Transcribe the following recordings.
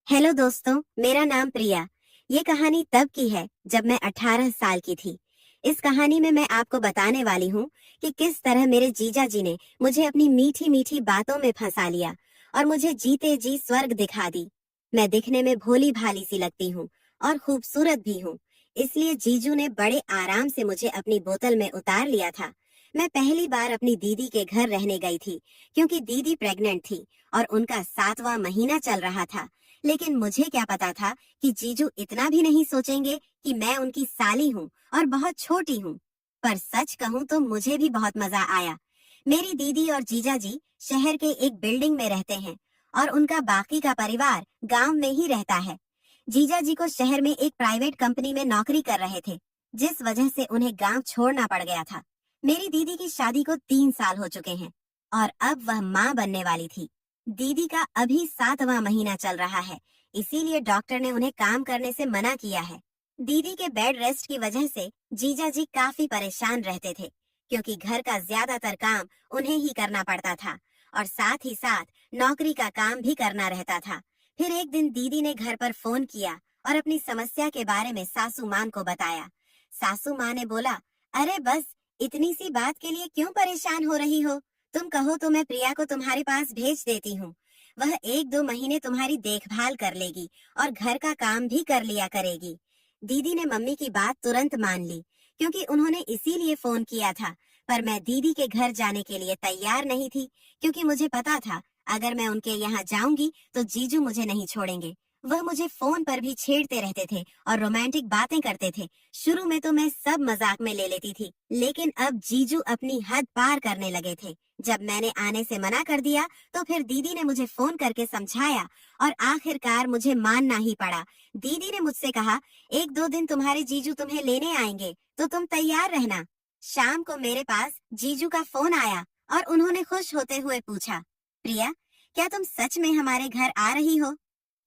Hello दोस्तों, मेरा नाम प्रिया। ये कहानी तब की है जब मैं 18 साल की थी। इस कहानी में मैं आपको बताने वाली हूँ कि किस तरह मेरे जीजा जी ने मुझे अपनी मीठी मीठी बातों में फंसा लिया और मुझे जीते जी स्वर्ग दिखा दी। मैं दिखने में भोली भाली सी लगती हूँ और खूबसूरत भी हूँ, इसलिए जीजू ने बड़े आराम से मुझे अपनी बोतल में उतार लिया था। मैं पहली बार अपनी दीदी के घर रहने गई थी क्योंकि दीदी प्रेग्नेंट थी और उनका 7वां महीना चल रहा था। लेकिन मुझे क्या पता था कि जीजू इतना भी नहीं सोचेंगे कि मैं उनकी साली हूँ और बहुत छोटी हूँ। पर सच कहूँ तो मुझे भी बहुत मजा आया। मेरी दीदी और जीजा जी शहर के एक बिल्डिंग में रहते हैं और उनका बाकी का परिवार गांव में ही रहता है। जीजा जी को शहर में एक प्राइवेट कंपनी में नौकरी कर रहे थे, जिस वजह से उन्हें गांव छोड़ना पड़ गया था। मेरी दीदी की शादी को 3 साल हो चुके हैं और अब वह माँ बनने वाली थी। दीदी का अभी 7वां महीना चल रहा है, इसीलिए डॉक्टर ने उन्हें काम करने से मना किया है। दीदी के बेड रेस्ट की वजह से जीजा जी काफी परेशान रहते थे, क्योंकि घर का ज्यादातर काम उन्हें ही करना पड़ता था और साथ ही साथ नौकरी का काम भी करना रहता था। फिर एक दिन दीदी ने घर पर फोन किया और अपनी समस्या के बारे में सासू माँ को बताया। सासू माँ ने बोला, अरे बस इतनी सी बात के लिए क्यों परेशान हो रही हो? तुम कहो तो मैं प्रिया को तुम्हारे पास भेज देती हूँ। वह 1-2 महीने तुम्हारी देखभाल कर लेगी और घर का काम भी कर लिया करेगी। दीदी ने मम्मी की बात तुरंत मान ली, क्योंकि उन्होंने इसीलिए फोन किया था। पर मैं दीदी के घर जाने के लिए तैयार नहीं थी, क्योंकि मुझे पता था अगर मैं उनके यहाँ जाऊंगी तो जीजू मुझे नहीं छोड़ेंगे। वह मुझे फोन पर भी छेड़ते रहते थे और रोमांटिक बातें करते थे। शुरू में तो मैं सब मजाक में ले लेती थी, लेकिन अब जीजू अपनी हद पार करने लगे थे। जब मैंने आने से मना कर दिया तो फिर दीदी ने मुझे फोन करके समझाया और आखिरकार मुझे मानना ही पड़ा। दीदी ने मुझसे कहा, 1-2 दिन तुम्हारे जीजू तुम्हें लेने आएंगे तो तुम तैयार रहना। शाम को मेरे पास जीजू का फोन आया और उन्होंने खुश होते हुए पूछा, प्रिया, क्या तुम सच में हमारे घर आ रही हो?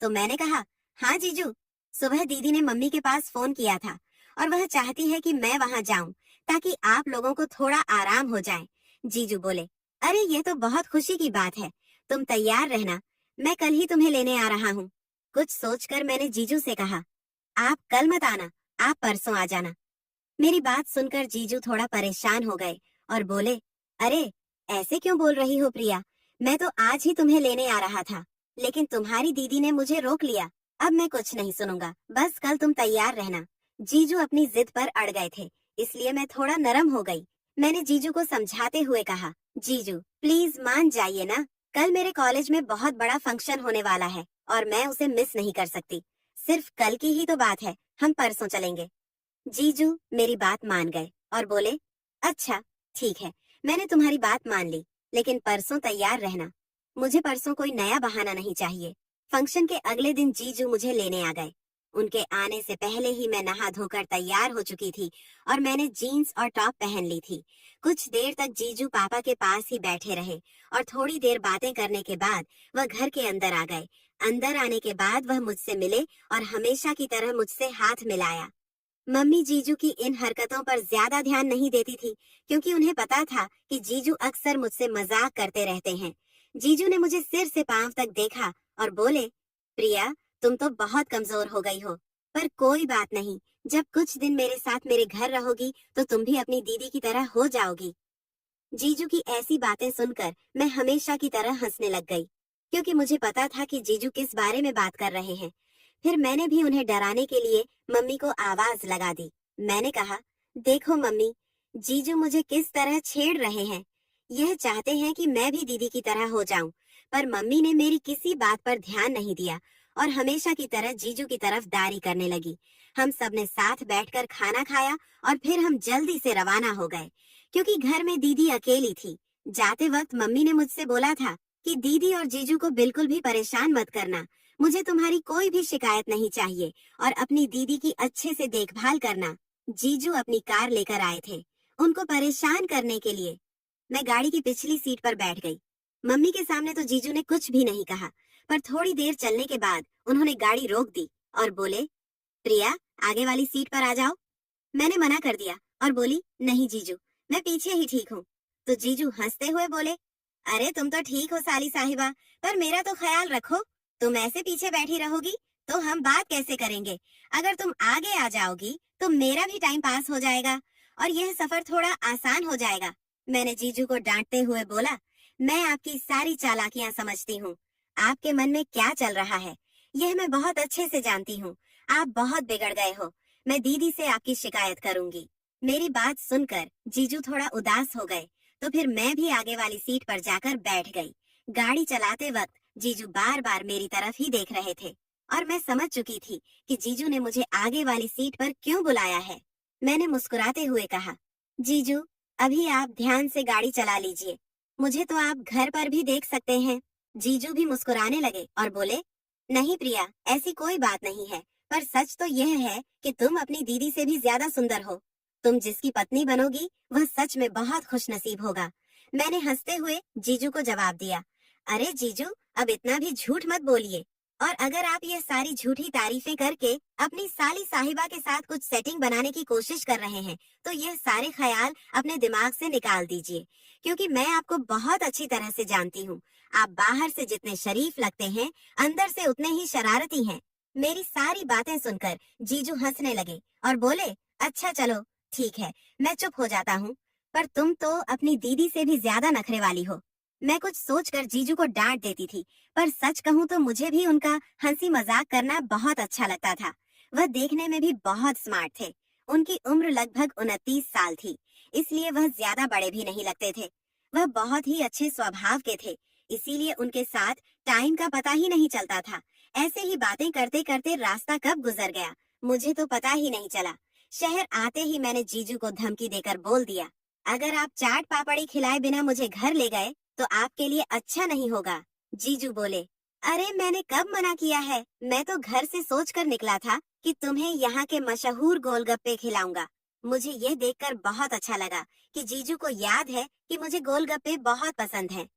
तो मैंने कहा, हाँ जीजू। सुबह दीदी ने मम्मी के पास फोन किया था और वह चाहती है कि मैं वहां जाऊं ताकि आप लोगों को थोड़ा आराम हो जाए। जीजू बोले, अरे ये तो बहुत खुशी की बात है, तुम तैयार रहना, मैं कल ही तुम्हें लेने आ रहा हूँ। कुछ सोचकर मैंने जीजू से कहा, आप कल मत आना, आप परसों आ जाना। मेरी बात सुनकर जीजू थोड़ा परेशान हो गए और बोले, अरे ऐसे क्यों बोल रही हो प्रिया, मैं तो आज ही तुम्हें लेने आ रहा था, लेकिन तुम्हारी दीदी ने मुझे रोक लिया। अब मैं कुछ नहीं सुनूंगा, बस कल तुम तैयार रहना। जीजू अपनी जिद पर अड़ गए थे, इसलिए मैं थोड़ा नरम हो गई। मैंने जीजू को समझाते हुए कहा, जीजू प्लीज मान जाइए ना, कल मेरे कॉलेज में बहुत बड़ा फंक्शन होने वाला है और मैं उसे मिस नहीं कर सकती। सिर्फ कल की ही तो बात है, हम परसों चलेंगे। जीजू मेरी बात मान गए और बोले, अच्छा ठीक है, मैंने तुम्हारी बात मान ली, लेकिन परसों तैयार रहना। मुझे परसों कोई नया बहाना नहीं चाहिए। फंक्शन के अगले दिन जीजू मुझे लेने आ गए। उनके आने से पहले ही मैं नहा धोकर तैयार हो चुकी थी और मैंने जीन्स और टॉप पहन ली थी। कुछ देर तक जीजू पापा के पास ही बैठे रहे और थोड़ी देर बातें करने के बाद वह घर के अंदर आ गए। अंदर आने के बाद वह मुझसे मिले और हमेशा की तरह मुझसे हाथ मिलाया। मम्मी जीजू की इन हरकतों पर ज्यादा ध्यान नहीं देती थी, क्योंकि उन्हें पता था कि जीजू अक्सर मुझसे मजाक करते रहते हैं। जीजू ने मुझे सिर से पांव तक देखा और बोले, प्रिया, तुम तो बहुत कमजोर हो गई हो, पर कोई बात नहीं, जब कुछ दिन मेरे साथ मेरे घर रहोगी तो तुम भी अपनी दीदी की तरह हो जाओगी। जीजू की ऐसी बातें सुनकर मैं हमेशा की तरह हंसने लग गई, क्योंकि मुझे पता था कि जीजू किस बारे में बात कर रहे हैं। फिर मैंने भी उन्हें डराने के लिए मम्मी को आवाज लगा दी। मैंने कहा, देखो मम्मी, जीजू मुझे किस तरह छेड़ रहे हैं। यह चाहते हैं कि मैं भी दीदी की तरह हो जाऊं, पर मम्मी ने मेरी किसी बात पर ध्यान नहीं दिया और हमेशा की तरह जीजू की तरफ दारी करने लगी। हम सब ने साथ बैठकर खाना खाया और फिर हम जल्दी से रवाना हो गए, क्योंकि घर में दीदी अकेली थी। जाते वक्त मम्मी ने मुझसे बोला था कि दीदी और जीजू को बिल्कुल भी परेशान मत करना, मुझे तुम्हारी कोई भी शिकायत नहीं चाहिए और अपनी दीदी की अच्छे से देखभाल करना। जीजू अपनी कार लेकर आए थे उनको परेशान करने के लिए। मैं गाड़ी की पिछली सीट पर बैठ गई। मम्मी के सामने तो जीजू ने कुछ भी नहीं कहा, पर थोड़ी देर चलने के बाद उन्होंने गाड़ी रोक दी और बोले, प्रिया, आगे वाली सीट पर आ जाओ। मैंने मना कर दिया और बोली, नहीं जीजू, मैं पीछे ही ठीक हूँ। तो जीजू हंसते हुए बोले, अरे तुम तो ठीक हो साली साहिबा, पर मेरा तो ख्याल रखो, तुम ऐसे पीछे बैठी रहोगी तो हम बात कैसे करेंगे? अगर तुम आगे आ जाओगी तो मेरा भी टाइम पास हो जाएगा और यह सफर थोड़ा आसान हो जाएगा। मैंने जीजू को डांटते हुए बोला, मैं आपकी सारी चालाकियां समझती हूँ। आपके मन में क्या चल रहा है यह मैं बहुत अच्छे से जानती हूँ। आप बहुत बिगड़ गए हो। मैं दीदी से आपकी शिकायत करूंगी। मेरी बात सुनकर जीजू थोड़ा उदास हो गए, तो फिर मैं भी आगे वाली सीट पर जाकर बैठ गई। गाड़ी चलाते वक्त जीजू बार बार मेरी तरफ ही देख रहे थे और मैं समझ चुकी थी कि जीजू ने मुझे आगे वाली सीट पर क्यों बुलाया है। मैंने मुस्कुराते हुए कहा, जीजू अभी आप ध्यान से गाड़ी चला लीजिए, मुझे तो आप घर पर भी देख सकते हैं। जीजू भी मुस्कुराने लगे और बोले, नहीं प्रिया, ऐसी कोई बात नहीं है, पर सच तो यह है कि तुम अपनी दीदी से भी ज्यादा सुंदर हो। तुम जिसकी पत्नी बनोगी वह सच में बहुत खुशनसीब होगा। मैंने हंसते हुए जीजू को जवाब दिया, अरे जीजू अब इतना भी झूठ मत बोलिए, और अगर आप ये सारी झूठी तारीफें करके अपनी साली साहिबा के साथ कुछ सेटिंग बनाने की कोशिश कर रहे हैं तो यह सारे ख्याल अपने दिमाग से निकाल दीजिए, क्योंकि मैं आपको बहुत अच्छी तरह से जानती हूँ। आप बाहर से जितने शरीफ लगते हैं अंदर से उतने ही शरारती हैं। मेरी सारी बातें सुनकर जीजू हंसने लगे और बोले, अच्छा चलो ठीक है, मैं चुप हो जाता हूँ, पर तुम तो अपनी दीदी से भी ज्यादा नखरे वाली हो। मैं कुछ सोचकर जीजू को डांट देती थी, पर सच कहूँ तो मुझे भी उनका हंसी मजाक करना बहुत अच्छा लगता था। वह देखने में भी बहुत स्मार्ट थे। उनकी उम्र लगभग 29 साल थी, इसलिए वह ज्यादा बड़े भी नहीं लगते थे। वह बहुत ही अच्छे स्वभाव के थे, इसीलिए उनके साथ टाइम का पता ही नहीं चलता था। ऐसे ही बातें करते करते रास्ता कब गुजर गया मुझे तो पता ही नहीं चला। शहर आते ही मैंने जीजू को धमकी देकर बोल दिया, अगर आप चाट पापड़ी खिलाए बिना मुझे घर ले गए तो आपके लिए अच्छा नहीं होगा। जीजू बोले, अरे मैंने कब मना किया है, मैं तो घर से सोचकर निकला था कि तुम्हें यहाँ के मशहूर गोलगप्पे खिलाऊंगा। मुझे ये देखकर बहुत अच्छा लगा कि जीजू को याद है कि मुझे गोलगप्पे बहुत पसंद हैं।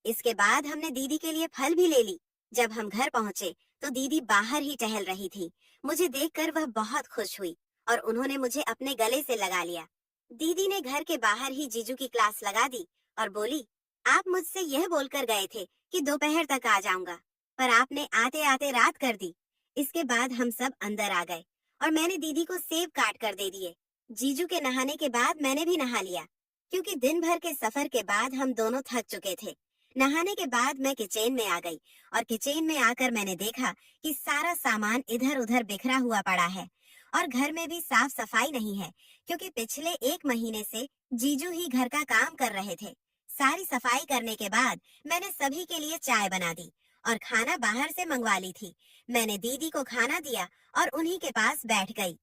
इसके बाद हमने दीदी के लिए फल भी ले ली। जब हम घर पहुँचे तो दीदी बाहर ही टहल रही थी। मुझे देखकर वह बहुत खुश हुई और उन्होंने मुझे अपने गले से लगा लिया। दीदी ने घर के बाहर ही जीजू की क्लास लगा दी और बोली, आप मुझसे यह बोलकर गए थे कि दोपहर तक आ जाऊंगा, पर आपने आते आते रात कर दी। इसके बाद हम सब अंदर आ गए और मैंने दीदी को सेब काट कर दे दिए। जीजू के नहाने के बाद मैंने भी नहा लिया, क्योंकि दिन भर के सफर के बाद हम दोनों थक चुके थे। नहाने के बाद मैं किचन में आ गई और किचन में आकर मैंने देखा कि सारा सामान इधर उधर बिखरा हुआ पड़ा है और घर में भी साफ सफाई नहीं है, क्योंकि पिछले 1 महीने से जीजू ही घर का काम कर रहे थे। सारी सफाई करने के बाद मैंने सभी के लिए चाय बना दी और खाना बाहर से मंगवा ली थी। मैंने दीदी को खाना दिया और उन्हीं के पास बैठ गई।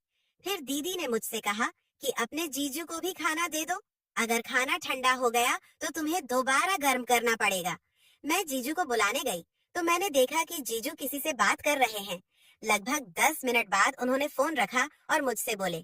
फिर दीदी ने मुझसे कहा कि अपने जीजू को भी खाना दे दो, अगर खाना ठंडा हो गया तो तुम्हें दोबारा गर्म करना पड़ेगा। मैं जीजू को बुलाने गई तो मैंने देखा कि जीजू किसी से बात कर रहे हैं। लगभग 10 मिनट बाद उन्होंने फोन रखा और मुझसे बोले,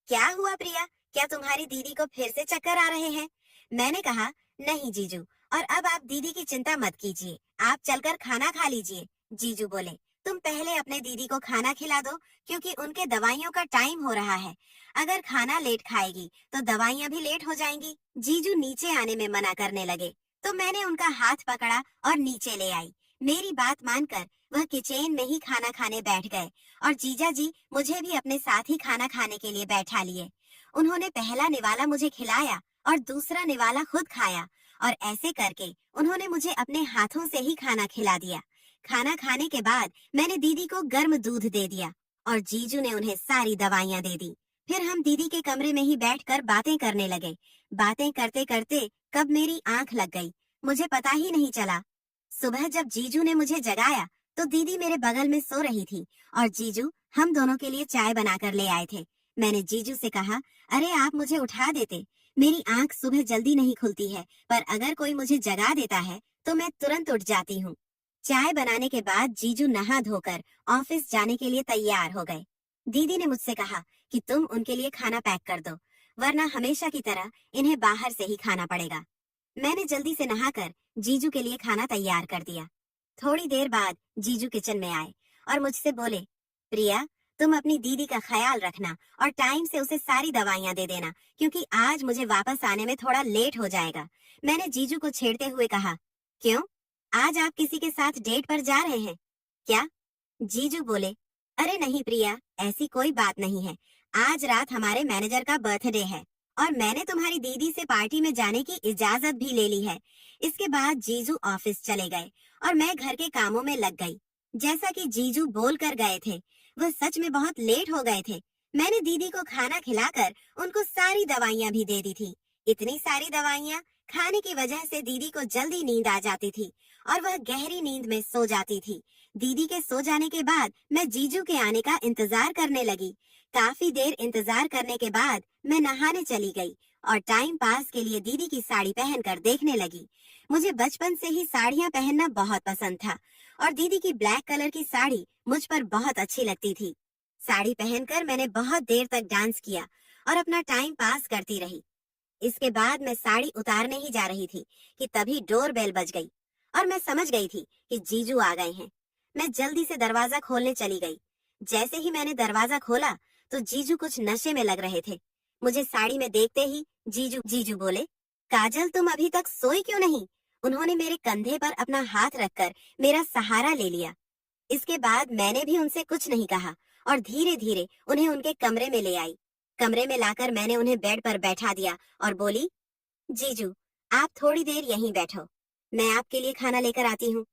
क्या हुआ प्रिया, क्या तुम्हारी दीदी को फिर से चक्कर आ रहे हैं? मैंने कहा, नहीं जीजू, और अब आप दीदी की चिंता मत कीजिए, आप चलकर खाना खा लीजिए। जीजू बोले, तुम पहले अपने दीदी को खाना खिला दो, क्योंकि उनके दवाइयों का टाइम हो रहा है। अगर खाना लेट खाएगी तो दवाइयाँ भी लेट हो जाएंगी। जीजू नीचे आने में मना करने लगे तो मैंने उनका हाथ पकड़ा और नीचे ले आई। मेरी बात मानकर वह किचन में ही खाना खाने बैठ गए और जीजा जी मुझे भी अपने साथ ही खाना खाने के लिए बैठा लिए। उन्होंने पहला निवाला मुझे खिलाया और दूसरा निवाला खुद खाया, और ऐसे करके उन्होंने मुझे अपने हाथों से ही खाना खिला दिया। खाना खाने के बाद मैंने दीदी को गर्म दूध दे दिया और जीजू ने उन्हें सारी दवाइयाँ दे दी। फिर हम दीदी के कमरे में ही बैठकर बातें करने लगे। बातें करते करते कब मेरी आंख लग गई मुझे पता ही नहीं चला। सुबह जब जीजू ने मुझे जगाया तो दीदी मेरे बगल में सो रही थी और जीजू हम दोनों के लिए चाय बनाकर ले आए थे। मैंने जीजू से कहा, अरे आप मुझे उठा देते, मेरी आंख सुबह जल्दी नहीं खुलती है, पर अगर कोई मुझे जगा देता है तो मैं तुरंत उठ जाती हूँ। चाय बनाने के बाद जीजू नहा धोकर ऑफिस जाने के लिए तैयार हो गए। दीदी ने मुझसे कहा कि तुम उनके लिए खाना पैक कर दो, वरना हमेशा की तरह इन्हें बाहर से ही खाना पड़ेगा। मैंने जल्दी से नहाकर जीजू के लिए खाना तैयार कर दिया। थोड़ी देर बाद जीजू किचन में आए और मुझसे बोले, प्रिया तुम अपनी दीदी का ख्याल रखना और टाइम से उसे सारी दवाइयाँ दे देना, क्योंकि आज मुझे वापस आने में थोड़ा लेट हो जाएगा। मैंने जीजू को छेड़ते हुए कहा, क्यों, आज आप किसी के साथ डेट पर जा रहे हैं? क्या? जीजू बोले, अरे नहीं प्रिया, ऐसी कोई बात नहीं है। आज रात हमारे मैनेजर का बर्थडे है और मैंने तुम्हारी दीदी से पार्टी में जाने की इजाजत भी ले ली है। इसके बाद जीजू ऑफिस चले गए और मैं घर के कामों में लग गई। जैसा कि जीजू बोल कर गए थे, वह सच में बहुत लेट हो गए थे। मैंने दीदी को खाना खिलाकर उनको सारी दवाइयाँ भी दे दी थी। इतनी सारी दवाइयाँ खाने की वजह से दीदी को जल्दी नींद आ जाती थी और वह गहरी नींद में सो जाती थी। दीदी के सो जाने के बाद मैं जीजू के आने का इंतजार करने लगी। काफी देर इंतजार करने के बाद मैं नहाने चली गई और टाइम पास के लिए दीदी की साड़ी पहनकर देखने लगी। मुझे बचपन से ही साड़ियाँ पहनना बहुत पसंद था और दीदी की ब्लैक कलर की साड़ी मुझ पर बहुत अच्छी लगती थी। साड़ी पहनकर मैंने बहुत देर तक डांस किया और अपना टाइम पास करती रही। इसके बाद मैं साड़ी उतारने ही जा रही थी कि तभी डोर बेल बज गई और मैं समझ गई थी कि जीजू आ गए हैं। मैं जल्दी से दरवाजा खोलने चली गई। जैसे ही मैंने दरवाजा खोला तो जीजू कुछ नशे में लग रहे थे। मुझे साड़ी में देखते ही जीजू बोले, काजल तुम अभी तक सोई क्यों नहीं? उन्होंने मेरे कंधे पर अपना हाथ रखकर मेरा सहारा ले लिया। इसके बाद मैंने भी उनसे कुछ नहीं कहा और धीरे धीरे उन्हें उनके कमरे में ले आई। कमरे में लाकर मैंने उन्हें बेड पर बैठा दिया और बोली, जीजू आप थोड़ी देर यहीं बैठो, मैं आपके लिए खाना लेकर आती हूँ।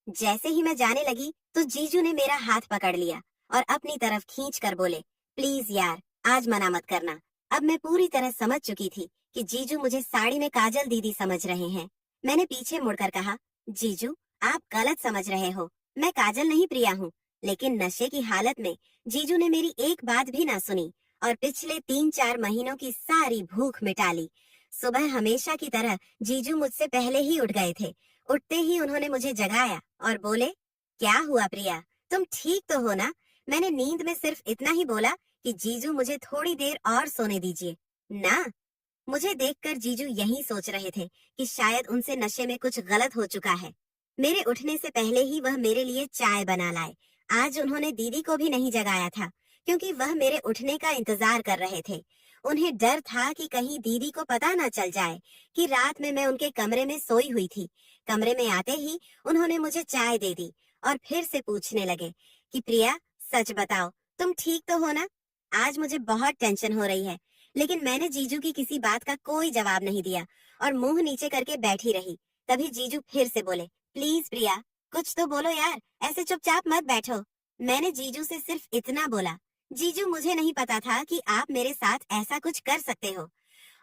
जैसे ही मैं जाने लगी तो जीजू ने मेरा हाथ पकड़ लिया और अपनी तरफ खींच कर बोले, प्लीज यार आज मना मत करना। अब मैं पूरी तरह समझ चुकी थी कि जीजू मुझे साड़ी में काजल दीदी समझ रहे हैं। मैंने पीछे मुड़कर कहा, जीजू आप गलत समझ रहे हो, मैं काजल नहीं प्रिया हूँ। लेकिन नशे की हालत में जीजू ने मेरी एक बात भी ना सुनी और पिछले 3-4 महीनों की सारी भूख मिटा ली। सुबह हमेशा की तरह जीजू मुझसे पहले ही उठ गए थे। उठते ही उन्होंने मुझे जगाया और बोले, क्या हुआ प्रिया, तुम ठीक तो हो ना? मैंने नींद में सिर्फ इतना ही बोला कि जीजू मुझे थोड़ी देर और सोने दीजिए ना। मुझे देखकर जीजू यही सोच रहे थे कि शायद उनसे नशे में कुछ गलत हो चुका है। मेरे उठने से पहले ही वह मेरे लिए चाय बना लाए। आज उन्होंने दीदी को भी नहीं जगाया था क्योंकि वह मेरे उठने का इंतजार कर रहे थे। उन्हें डर था कि कहीं दीदी को पता न चल जाए कि रात में मैं उनके कमरे में सोई हुई थी। कमरे में आते ही उन्होंने मुझे चाय दे दी और फिर से पूछने लगे कि प्रिया सच बताओ तुम ठीक तो हो ना? आज मुझे बहुत टेंशन हो रही है। लेकिन मैंने जीजू की किसी बात का कोई जवाब नहीं दिया और मुंह नीचे करके बैठी रही। तभी जीजू फिर से बोले, प्लीज प्रिया कुछ तो बोलो यार, ऐसे चुपचाप मत बैठो। मैंने जीजू से सिर्फ इतना बोला, जीजू मुझे नहीं पता था कि आप मेरे साथ ऐसा कुछ कर सकते हो।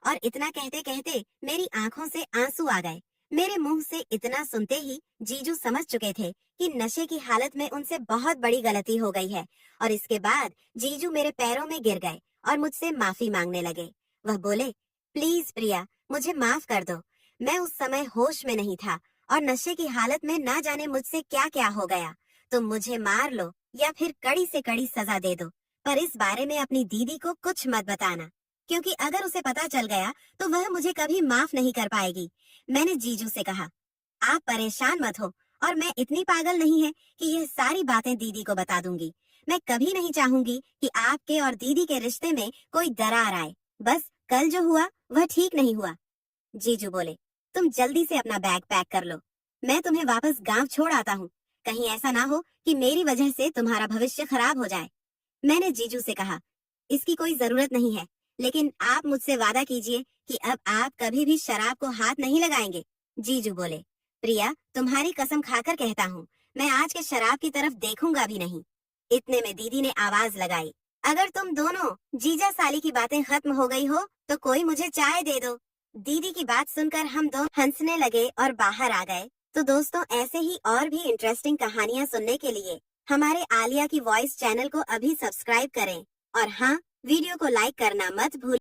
और इतना कहते कहते मेरी आंखों से आंसू आ गए। मेरे मुंह से इतना सुनते ही जीजू समझ चुके थे कि नशे की हालत में उनसे बहुत बड़ी गलती हो गई है और इसके बाद जीजू मेरे पैरों में गिर गए और मुझसे माफी मांगने लगे। वह बोले, प्लीज प्रिया मुझे माफ कर दो, मैं उस समय होश में नहीं था और नशे की हालत में ना जाने मुझसे क्या क्या हो गया। तुम मुझे मार लो या फिर कड़ी से कड़ी सजा दे दो, पर इस बारे में अपनी दीदी को कुछ मत बताना, क्योंकि अगर उसे पता चल गया तो वह मुझे कभी माफ नहीं कर पाएगी। मैंने जीजू से कहा, आप परेशान मत हो और मैं इतनी पागल नहीं है कि यह सारी बातें दीदी को बता दूंगी। मैं कभी नहीं चाहूंगी कि आपके और दीदी के रिश्ते में कोई दरार आए। बस कल जो हुआ वह ठीक नहीं हुआ। जीजू बोले, तुम जल्दी से अपना बैग पैक कर लो, मैं तुम्हें वापस गांव छोड़ आता हूँ। कहीं ऐसा ना हो कि मेरी वजह से तुम्हारा भविष्य खराब हो जाए। मैंने जीजू से कहा, इसकी कोई जरूरत नहीं है, लेकिन आप मुझसे वादा कीजिए कि अब आप कभी भी शराब को हाथ नहीं लगाएंगे। जीजू बोले, प्रिया तुम्हारी कसम खाकर कहता हूँ, मैं आज के शराब की तरफ देखूंगा भी नहीं। इतने में दीदी ने आवाज लगाई, अगर तुम दोनों जीजा साली की बातें खत्म हो गई हो तो कोई मुझे चाय दे दो। दीदी की बात सुनकर हम दोनों हंसने लगे और बाहर आ गए। तो दोस्तों ऐसे ही और भी इंटरेस्टिंग कहानियां सुनने के लिए हमारे आलिया की वॉइस चैनल को अभी सब्सक्राइब करें और हाँ, वीडियो को लाइक करना मत भूलें।